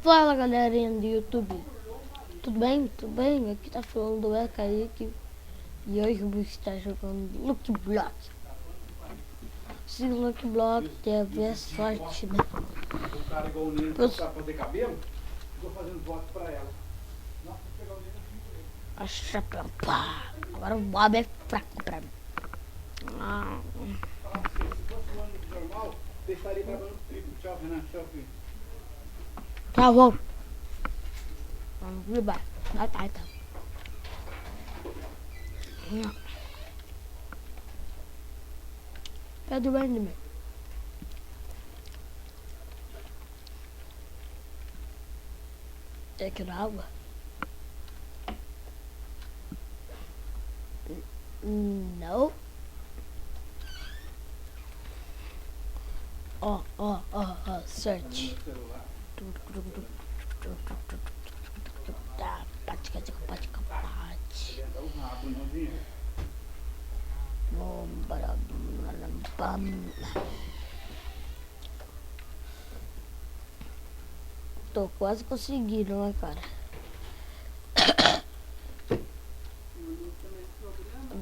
Fala galerinha do YouTube, tudo bem? Tudo bem? Aqui tá falando do Kaique e hoje eu vou estar jogando Lucky Block. Esse Lucky Block tem a ver sorte, né? O cara igual o Nino pra fazer cabelo, ficou fazendo voto pra ela. Nossa, vou pegar o Nino aqui. A chapéu, pá! Agora o Bob é fraco pra mim. Se fosse um ano normal, você estaria trabalhando triplo. Tchau, Renan. Tchau, filho. Tá bom. Vamos libar. Tá. Tá doendo, meu. Tem que dar água? Não. Ó, search. Pate. Tô quase conseguindo, né, cara?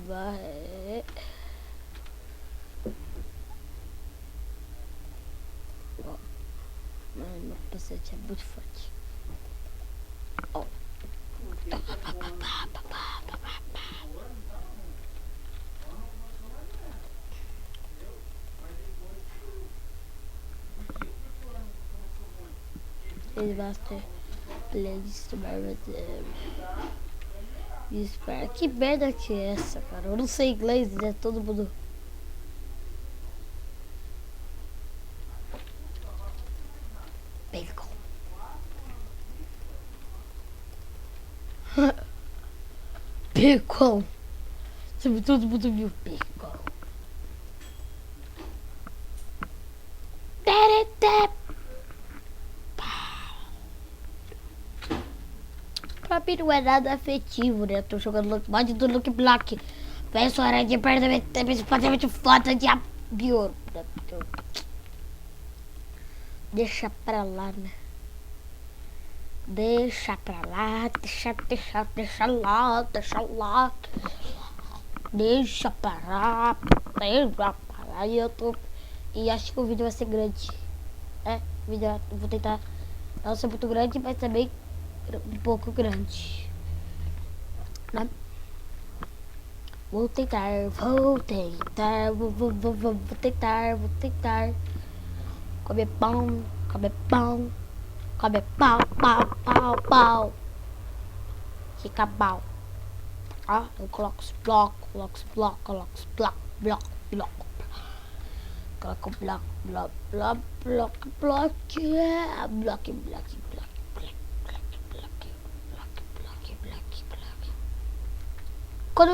Vai. Ó. Mano, meu capacete é muito forte. Ó. Ele vai ter playlist espera. Que merda que é essa, cara? Eu não sei inglês, né? Todo mundo. Bacon. Bacon. Todo mundo viu bacon. Pra mim não é nada afetivo, né? Eu tô jogando mod do Lucky Block. Peço hora de perder principalmente foto de avião. Deixa pra lá, né? Deixa pra lá. Deixa lá. Deixa pra lá. E eu tô... E acho que o vídeo vai ser grande. O vídeo eu vou tentar não ser muito grande, mas também um pouco grande, né? Vou tentar. Vou tentar. Comer pão. Pau. Fica pau. Ó, eu coloco os blocos. Coloco o bloco. Coloco o bloco. Quando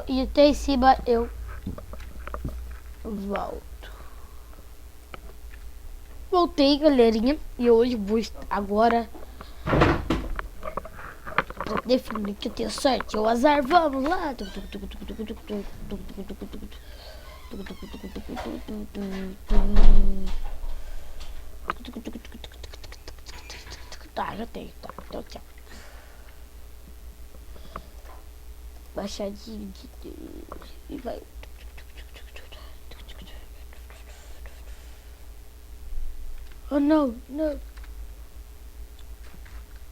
eu tô em cima, eu volto. Voltei, galerinha. E hoje vou agora definir que eu tenho sorte ou azar. Vamos lá. Tá, já tenho. Tá, então tchau. Baixadinho de Deus. E vai. Oh, não.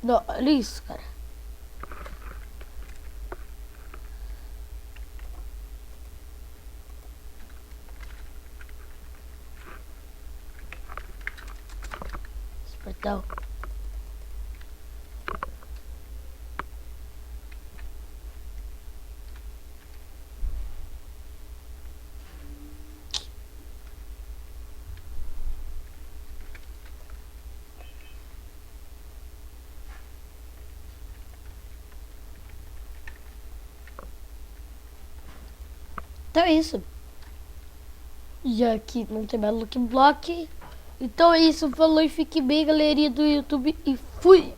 Não, olha isso, cara. Espertão. Então é isso. Já que não tem mais Lucky Block. Então é isso. Falou e fique bem, galerinha do YouTube. E fui!